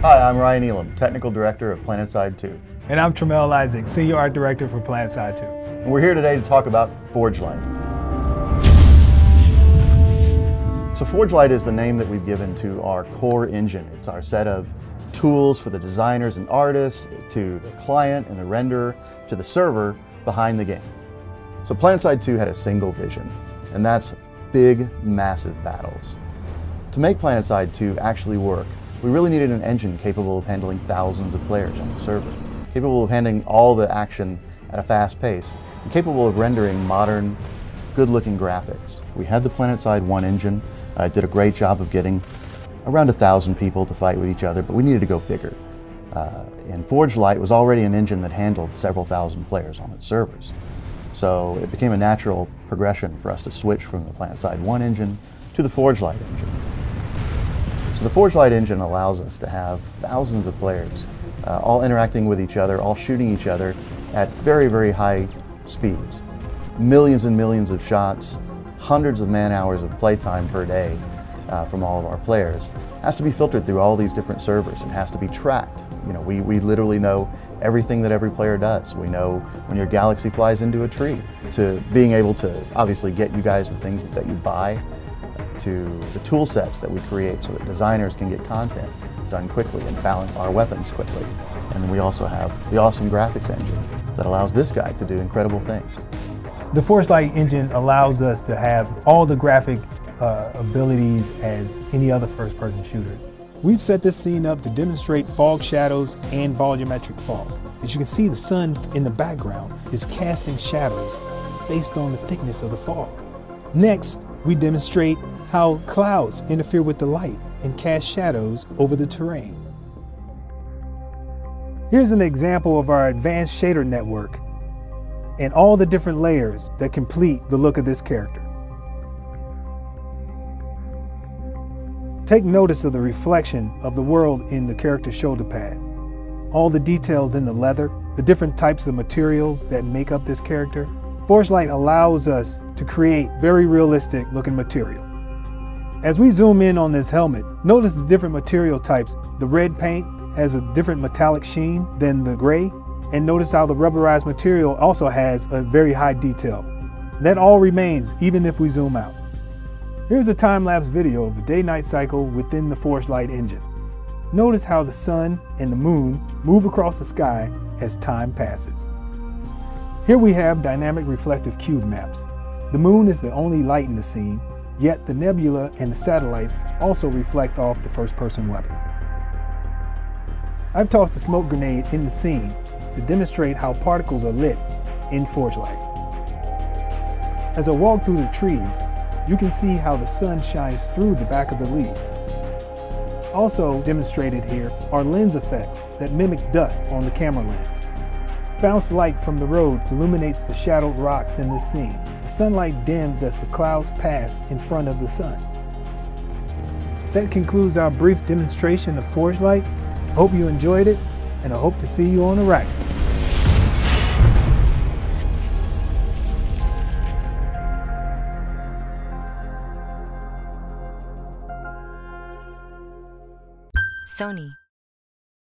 Hi, I'm Ryan Elam, Technical Director of PlanetSide 2. And I'm Tramel Isaac, Senior Art Director for PlanetSide 2. And we're here today to talk about ForgeLight. So ForgeLight is the name that we've given to our core engine. It's our set of tools for the designers and artists, to the client and the renderer, to the server behind the game. So PlanetSide 2 had a single vision, and that's big, massive battles. To make PlanetSide 2 actually work, we really needed an engine capable of handling thousands of players on the server, capable of handling all the action at a fast pace, and capable of rendering modern, good-looking graphics. We had the PlanetSide 1 engine. It did a great job of getting around 1,000 people to fight with each other, but we needed to go bigger. And ForgeLight was already an engine that handled several thousand players on its servers. So it became a natural progression for us to switch from the PlanetSide 1 engine to the ForgeLight engine. So the ForgeLight engine allows us to have thousands of players all interacting with each other, all shooting each other at very, very high speeds. Millions and millions of shots, hundreds of man-hours of playtime per day from all of our players. It has to be filtered through all these different servers and has to be tracked. You know, we literally know everything that every player does. We know when your galaxy flies into a tree, to being able to obviously get you guys the things that you buy, to the tool sets that we create so that designers can get content done quickly and balance our weapons quickly. And then we also have the awesome graphics engine that allows this guy to do incredible things. The ForgeLight engine allows us to have all the graphic abilities as any other first-person shooter. We've set this scene up to demonstrate fog shadows and volumetric fog. As you can see, the sun in the background is casting shadows based on the thickness of the fog. Next, we demonstrate how clouds interfere with the light and cast shadows over the terrain. Here's an example of our advanced shader network and all the different layers that complete the look of this character. Take notice of the reflection of the world in the character's shoulder pad. All the details in the leather, the different types of materials that make up this character. ForgeLight allows us to create very realistic looking material. As we zoom in on this helmet, notice the different material types. The red paint has a different metallic sheen than the gray, and notice how the rubberized material also has a very high detail. That all remains even if we zoom out. Here's a time-lapse video of the day-night cycle within the ForgeLight engine. Notice how the sun and the moon move across the sky as time passes. Here we have dynamic reflective cube maps. The moon is the only light in the scene, yet the nebula and the satellites also reflect off the first-person weapon. I've tossed a smoke grenade in the scene to demonstrate how particles are lit in ForgeLight. As I walk through the trees, you can see how the sun shines through the back of the leaves. Also demonstrated here are lens effects that mimic dust on the camera lens. Bounced light from the road illuminates the shadowed rocks in this scene. The sunlight dims as the clouds pass in front of the sun. That concludes our brief demonstration of ForgeLight. I hope you enjoyed it, and I hope to see you on Araxis. Sony.